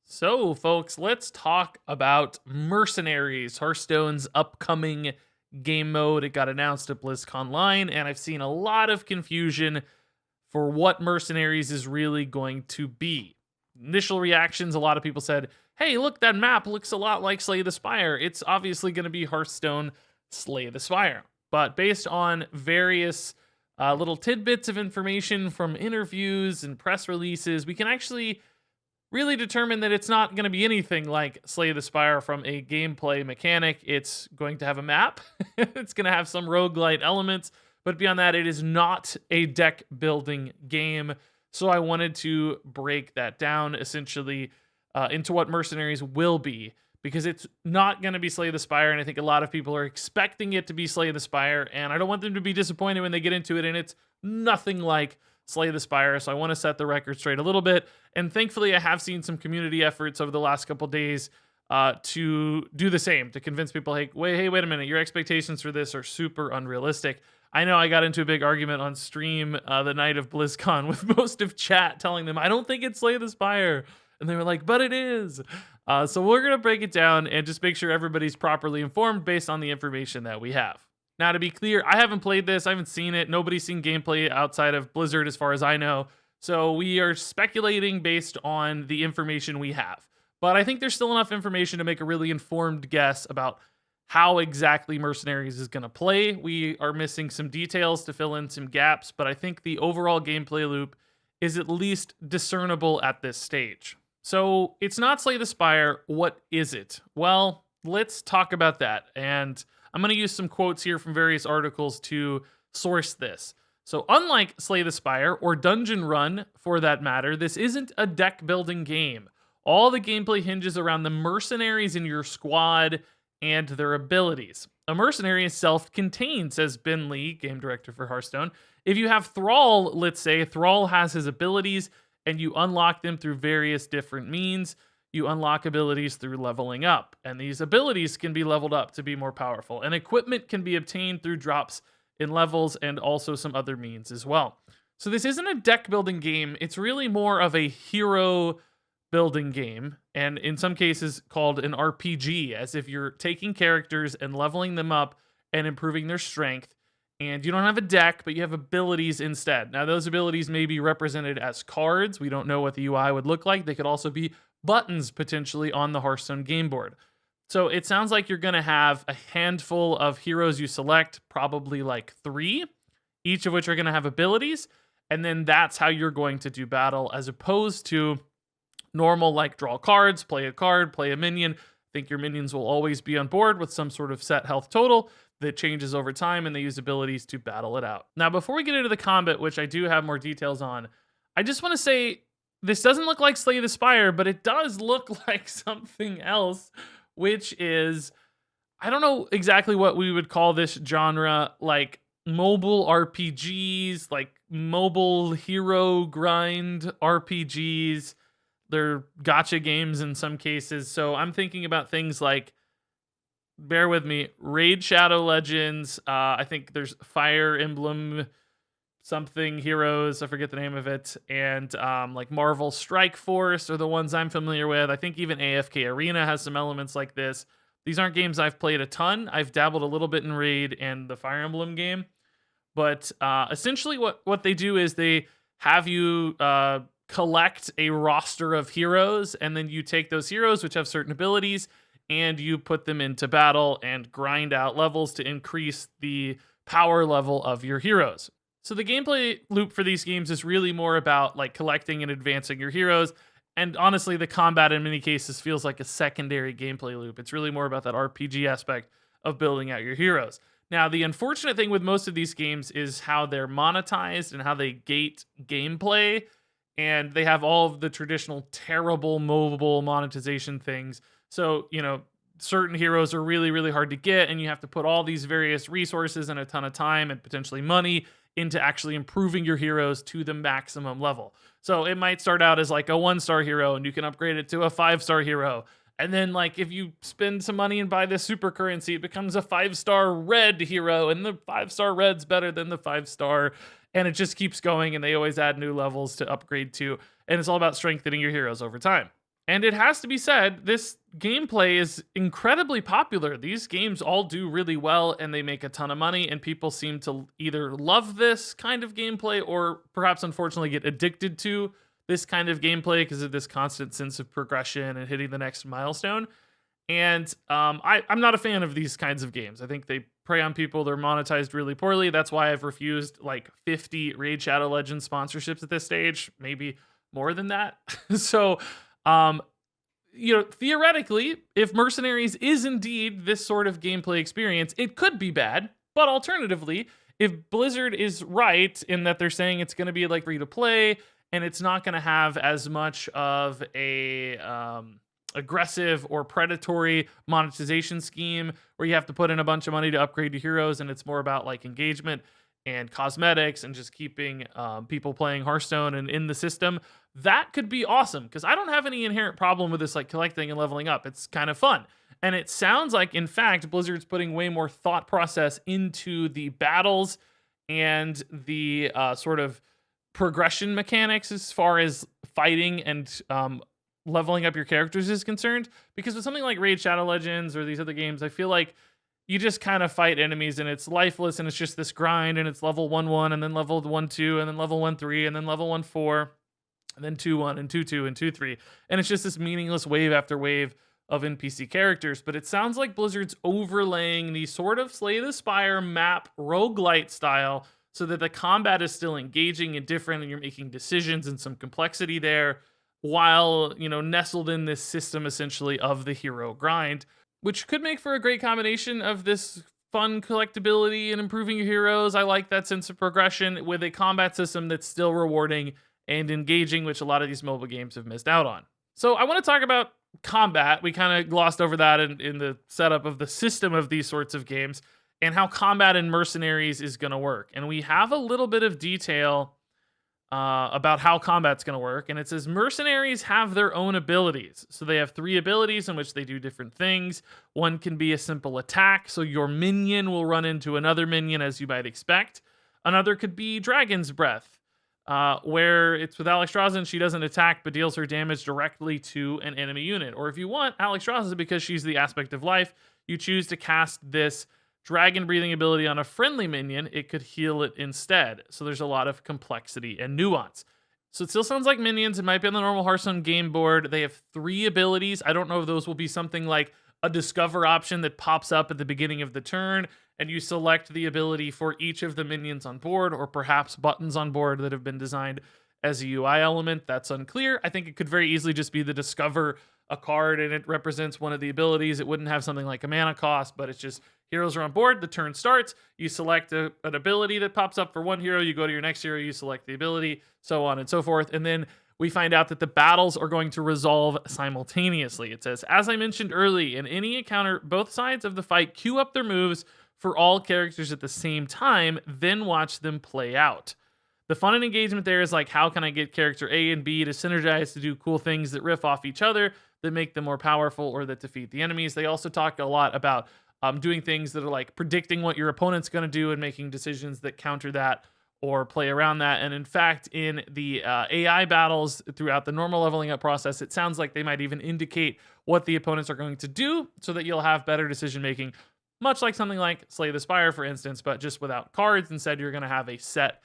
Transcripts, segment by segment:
So, folks, let's talk about Mercenaries, Hearthstone's upcoming game mode. It got announced at BlizzConline, and I've seen a lot of confusion for what Mercenaries is really going to be. Initial reactions, a lot of people said, hey, look, that map looks a lot like Slay the Spire. It's obviously going to be Hearthstone Slay the Spire. But based on various little tidbits of information from interviews and press releases, we can actually really determined that it's not going to be anything like Slay the Spire from a gameplay mechanic. It's going to have a map, it's going to have some roguelite elements, but beyond that, it is not a deck building game. So I wanted to break that down essentially into what Mercenaries will be, because it's not going to be Slay the Spire, and I think a lot of people are expecting it to be Slay the Spire, and I don't want them to be disappointed when they get into it, and it's nothing like Slay the Spire. So I want to set the record straight a little bit. And thankfully, I have seen some community efforts over the last couple days to do the same, to convince people, hey, wait a minute, your expectations for this are super unrealistic. I know I got into a big argument on stream the night of BlizzCon with most of chat telling them, I don't think it's Slay the Spire. And they were like, but it is. So we're going to break it down and just make sure everybody's properly informed based on the information that we have. Now, to be clear, I haven't played this. I haven't seen it. Nobody's seen gameplay outside of Blizzard as far as I know. So we are speculating based on the information we have. But I think there's still enough information to make a really informed guess about how exactly Mercenaries is going to play. We are missing some details to fill in some gaps, but I think the overall gameplay loop is at least discernible at this stage. So it's not Slay the Spire. What is it? Well, let's talk about that. And I'm going to use some quotes here from various articles to source this. So unlike Slay the Spire, or Dungeon Run for that matter, this isn't a deck building game. All the gameplay hinges around the mercenaries in your squad and their abilities. A mercenary is self-contained, says Ben Lee, game director for Hearthstone. If you have Thrall, let's say, Thrall has his abilities and you unlock them through various different means. You unlock abilities through leveling up, and these abilities can be leveled up to be more powerful. And equipment can be obtained through drops in levels and also some other means as well. So this isn't a deck building game. It's really more of a hero building game, and in some cases called an RPG, as if you're taking characters and leveling them up and improving their strength. And you don't have a deck, but you have abilities instead. Now, those abilities may be represented as cards. We don't know what the UI would look like. They could also be buttons potentially on the Hearthstone game board. So it sounds like you're going to have a handful of heroes you select, probably like 3, each of which are going to have abilities. And then that's how you're going to do battle, as opposed to normal, like draw cards, play a card, play a minion. I think your minions will always be on board with some sort of set health total that changes over time, and they use abilities to battle it out. Now, before we get into the combat, which I do have more details on, I just want to say this doesn't look like Slay the Spire, but it does look like something else, which is, I don't know exactly what we would call this genre, like mobile RPGs, like mobile hero grind RPGs. They're gacha games in some cases. So I'm thinking about things like, bear with me, Raid Shadow Legends. I think there's Fire Emblem something heroes, I forget the name of it, and like Marvel Strike Force are the ones I'm familiar with. I think even AFK Arena has some elements like this. These aren't games I've played a ton. I've dabbled a little bit in Raid and the Fire Emblem game, but essentially what they do is they have you collect a roster of heroes, and then you take those heroes which have certain abilities and you put them into battle and grind out levels to increase the power level of your heroes. So the gameplay loop for these games is really more about like collecting and advancing your heroes. And honestly, the combat in many cases feels like a secondary gameplay loop. It's really more about that RPG aspect of building out your heroes. Now, the unfortunate thing with most of these games is how they're monetized and how they gate gameplay. And they have all of the traditional terrible mobile monetization things. So, certain heroes are really, really hard to get, and you have to put all these various resources and a ton of time and potentially money into actually improving your heroes to the maximum level. So it might start out as like a 1-star hero, and you can upgrade it to a 5-star hero. And then like if you spend some money and buy this super currency, it becomes a 5-star red hero, and the 5-star red's better than the 5-star. And it just keeps going, and they always add new levels to upgrade to. And it's all about strengthening your heroes over time. And it has to be said, this gameplay is incredibly popular. These games all do really well and they make a ton of money, and people seem to either love this kind of gameplay or perhaps unfortunately get addicted to this kind of gameplay because of this constant sense of progression and hitting the next milestone. And I'm not a fan of these kinds of games. I think they prey on people. They're monetized really poorly. That's why I've refused like 50 Raid Shadow Legends sponsorships at this stage, maybe more than that. So, um, theoretically, if Mercenaries is indeed this sort of gameplay experience, it could be bad. But alternatively, if Blizzard is right in that they're saying it's going to be like free to play and it's not going to have as much of a aggressive or predatory monetization scheme where you have to put in a bunch of money to upgrade your heroes, and it's more about like engagement and cosmetics and just keeping people playing Hearthstone and in the system, that could be awesome because I don't have any inherent problem with this like collecting and leveling up. It's kind of fun. And it sounds like, in fact, Blizzard's putting way more thought process into the battles and the sort of progression mechanics as far as fighting and leveling up your characters is concerned. Because with something like Raid Shadow Legends or these other games, I feel like you just kind of fight enemies and it's lifeless and it's just this grind and it's level 1-1 and then level 1-2 and then level 1-3 and then level 1-4 and then 2-1 and 2-2 and 2-3. And it's just this meaningless wave after wave of NPC characters. But it sounds like Blizzard's overlaying the sort of Slay the Spire map roguelite style so that the combat is still engaging and different and you're making decisions and some complexity there while, nestled in this system essentially of the hero grind, which could make for a great combination of this fun collectability and improving your heroes. I like that sense of progression with a combat system that's still rewarding and engaging, which a lot of these mobile games have missed out on. So I want to talk about combat. We kind of glossed over that in the setup of the system of these sorts of games and how combat in Mercenaries is going to work. And we have a little bit of detail about how combat's going to work. And it says Mercenaries have their own abilities. So they have 3 abilities in which they do different things. One can be a simple attack. So your minion will run into another minion as you might expect. Another could be Dragon's Breath, where it's with Alexstrasza and she doesn't attack but deals her damage directly to an enemy unit. Or if you want Alexstrasza because she's the aspect of life, you choose to cast this dragon breathing ability on a friendly minion, it could heal it instead. So there's a lot of complexity and nuance. So it still sounds like minions. It might be on the normal Hearthstone game board. They have 3 abilities. I don't know if those will be something like a discover option that pops up at the beginning of the turn and you select the ability for each of the minions on board, or perhaps buttons on board that have been designed as a UI element. That's unclear. I think it could very easily just be the discover a card and it represents one of the abilities. It wouldn't have something like a mana cost, but it's just heroes are on board, the turn starts, you select an ability that pops up for one hero, you go to your next hero, you select the ability, so on and so forth. And then we find out that the battles are going to resolve simultaneously. It says, as I mentioned early, in any encounter, both sides of the fight queue up their moves for all characters at the same time, then watch them play out. The fun and engagement there is like, how can I get character A and B to synergize to do cool things that riff off each other, that make them more powerful, or that defeat the enemies. They also talk a lot about doing things that are like predicting what your opponent's going to do and making decisions that counter that or play around that. And in fact, in the AI battles throughout the normal leveling up process, it sounds like they might even indicate what the opponents are going to do so that you'll have better decision making, much like something like Slay the Spire, for instance, but just without cards. Instead, you're going to have a set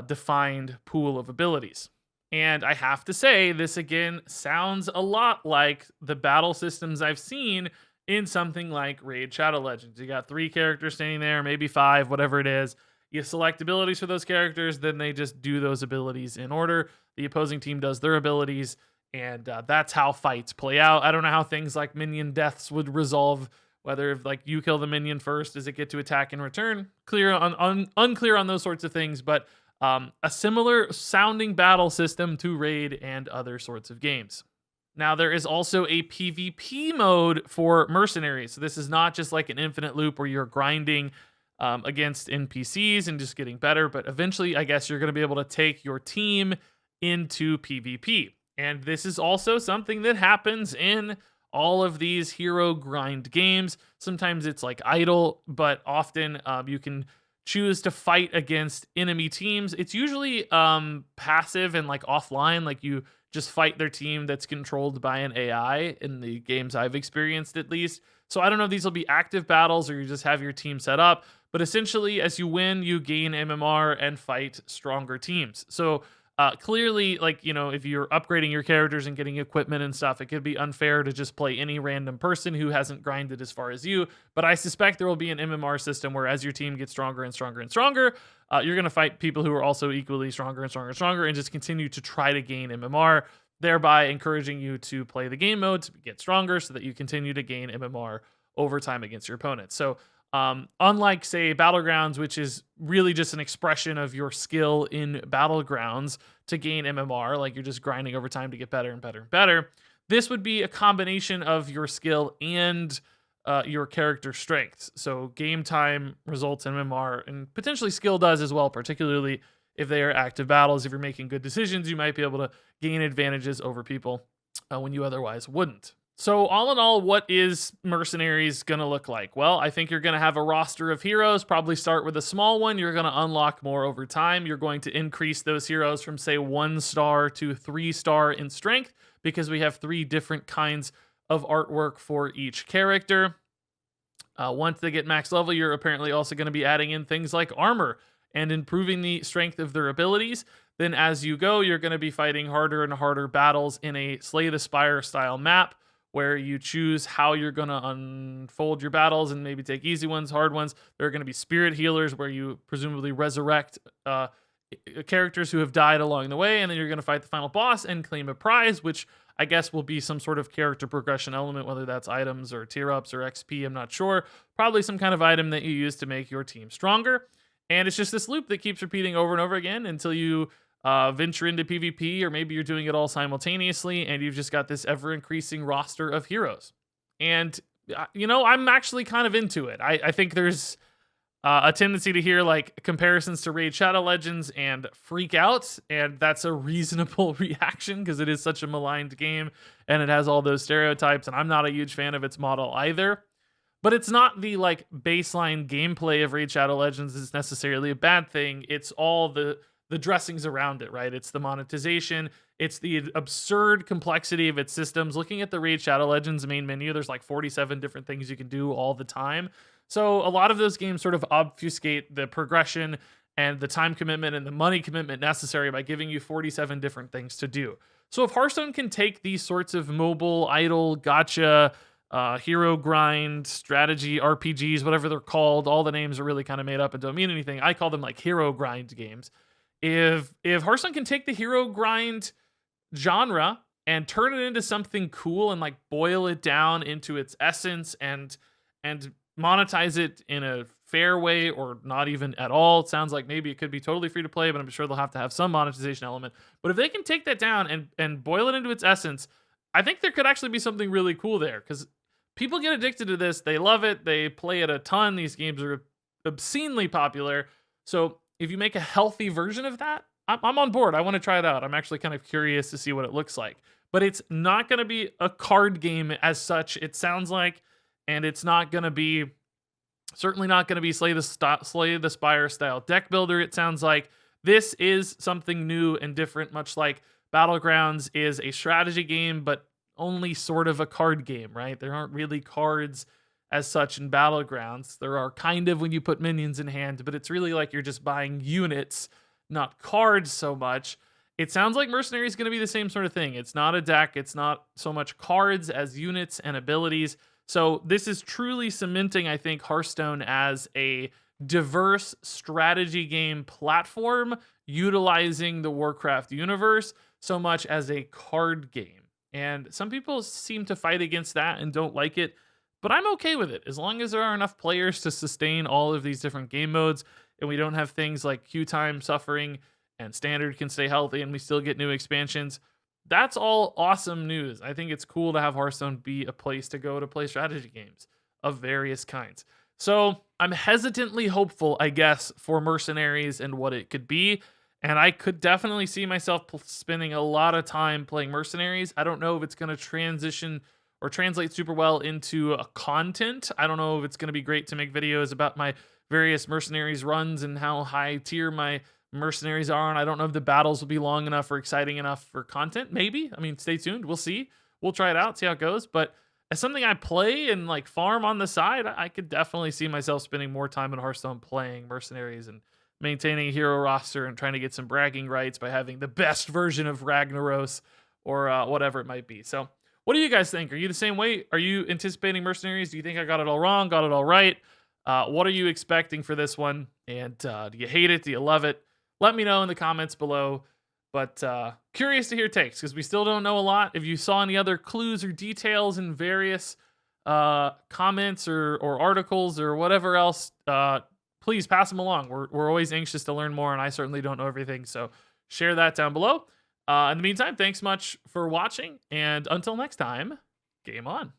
defined pool of abilities. And I have to say, this again sounds a lot like the battle systems I've seen in something like Raid Shadow Legends. You got 3 characters standing there, maybe 5, whatever it is. You select abilities for those characters, then they just do those abilities in order. The opposing team does their abilities, and that's how fights play out. I don't know how things like minion deaths would resolve, whether if like you kill the minion first, does it get to attack in return? Unclear on those sorts of things, but a similar sounding battle system to Raid and other sorts of games. Now, there is also a PvP mode for Mercenaries. So this is not just like an infinite loop where you're grinding against NPCs and just getting better, but eventually, I guess, you're going to be able to take your team into PvP. And this is also something that happens in all of these hero grind games. Sometimes it's like idle, but often you can choose to fight against enemy teams. It's usually passive and like offline, like you just fight their team that's controlled by an AI in the games I've experienced, at least. So I don't know if these will be active battles or you just have your team set up, but essentially as you win, you gain MMR and fight stronger teams. So clearly, like, if you're upgrading your characters and getting equipment and stuff, it could be unfair to just play any random person who hasn't grinded as far as you. But I suspect there will be an MMR system where as your team gets stronger and stronger and stronger, you're going to fight people who are also equally stronger and stronger and stronger and just continue to try to gain MMR, thereby encouraging you to play the game mode to get stronger so that you continue to gain MMR over time against your opponents. So unlike, say, Battlegrounds, which is really just an expression of your skill in Battlegrounds to gain MMR, like you're just grinding over time to get better and better and better, this would be a combination of your skill and your character strengths. So game time results in MMR, and potentially skill does as well, particularly if they are active battles. If you're making good decisions, you might be able to gain advantages over people when you otherwise wouldn't. So all in all, what is Mercenaries going to look like? Well, I think you're going to have a roster of heroes, probably start with a small one. You're going to unlock more over time. You're going to increase those heroes from, say, 1-star to 3-star in strength, because we have 3 different kinds of artwork for each character. Once they get max level, you're apparently also going to be adding in things like armor and improving the strength of their abilities. Then as you go, you're going to be fighting harder and harder battles in a Slay the Spire style map, where you choose how you're going to unfold your battles and maybe take easy ones, hard ones. There are going to be spirit healers where you presumably resurrect characters who have died along the way, and then you're going to fight the final boss and claim a prize, which I guess will be some sort of character progression element, whether that's items or tier ups or XP, I'm not sure. Probably some kind of item that you use to make your team stronger. And it's just this loop that keeps repeating over and over again until you venture into PvP, or maybe you're doing it all simultaneously and you've just got this ever-increasing roster of heroes. And, I'm actually kind of into it. I think there's a tendency to hear like comparisons to Raid Shadow Legends and freak out, and that's a reasonable reaction because it is such a maligned game and it has all those stereotypes, and I'm not a huge fan of its model either. But it's not the like baseline gameplay of Raid Shadow Legends is necessarily a bad thing. It's all the dressings around it, right? It's the monetization. It's the absurd complexity of its systems. Looking at the Raid Shadow Legends main menu, there's like 47 different things you can do all the time. So a lot of those games sort of obfuscate the progression and the time commitment and the money commitment necessary by giving you 47 different things to do. So if Hearthstone can take these sorts of mobile, idle, gacha, hero grind, strategy, RPGs, whatever they're called, all the names are really kind of made up and don't mean anything. I call them like hero grind games. If Hearthstone can take the hero grind genre and turn it into something cool and like boil it down into its essence and monetize it in a fair way, or not even at all. It sounds like maybe it could be totally free to play, but I'm sure they'll have to have some monetization element. But if they can take that down and boil it into its essence, I think there could actually be something really cool there, because people get addicted to this. They love it. They play it a ton. These games are obscenely popular. So if you make a healthy version of that, I'm on board. I want to try it out. I'm actually kind of curious to see what it looks like. But it's not going to be a card game as such, it sounds like, and it's not going to be, certainly not going to be Slay the Spire style deck builder. It sounds like this is something new and different, much like Battlegrounds is a strategy game, but only sort of a card game, right? There aren't really cards as such in Battlegrounds. There are kind of when you put minions in hand, but it's really like you're just buying units, not cards so much. It sounds like Mercenary is going to be the same sort of thing. It's not a deck. It's not so much cards as units and abilities. So this is truly cementing, I think, Hearthstone as a diverse strategy game platform utilizing the Warcraft universe so much as a card game. And some people seem to fight against that and don't like it, but I'm okay with it as long as there are enough players to sustain all of these different game modes and we don't have things like queue time suffering and standard can stay healthy and we still get new expansions. That's all awesome news. I think it's cool to have Hearthstone be a place to go to play strategy games of various kinds. So I'm hesitantly hopeful, I guess, for Mercenaries and what it could be. And I could definitely see myself spending a lot of time playing Mercenaries. I don't know if it's going to transition or translate super well into a content. I don't know if it's going to be great to make videos about my various Mercenaries runs and how high tier my Mercenaries are on. I don't know if the battles will be long enough or exciting enough for content. Maybe. I mean, stay tuned. We'll see. We'll try it out, see how it goes. But as something I play and like farm on the side, I could definitely see myself spending more time in Hearthstone playing Mercenaries and maintaining a hero roster and trying to get some bragging rights by having the best version of Ragnaros or whatever it might be. So, what do you guys think? Are you the same way? Are you anticipating Mercenaries? Do you think I got it all wrong? Got it all right? What are you expecting for this one? And do you hate it? Do you love it? Let me know in the comments below. But curious to hear takes because we still don't know a lot. If you saw any other clues or details in various comments or articles or whatever else, please pass them along. We're always anxious to learn more, and I certainly don't know everything. So share that down below. In the meantime, thanks much for watching, and until next time, game on.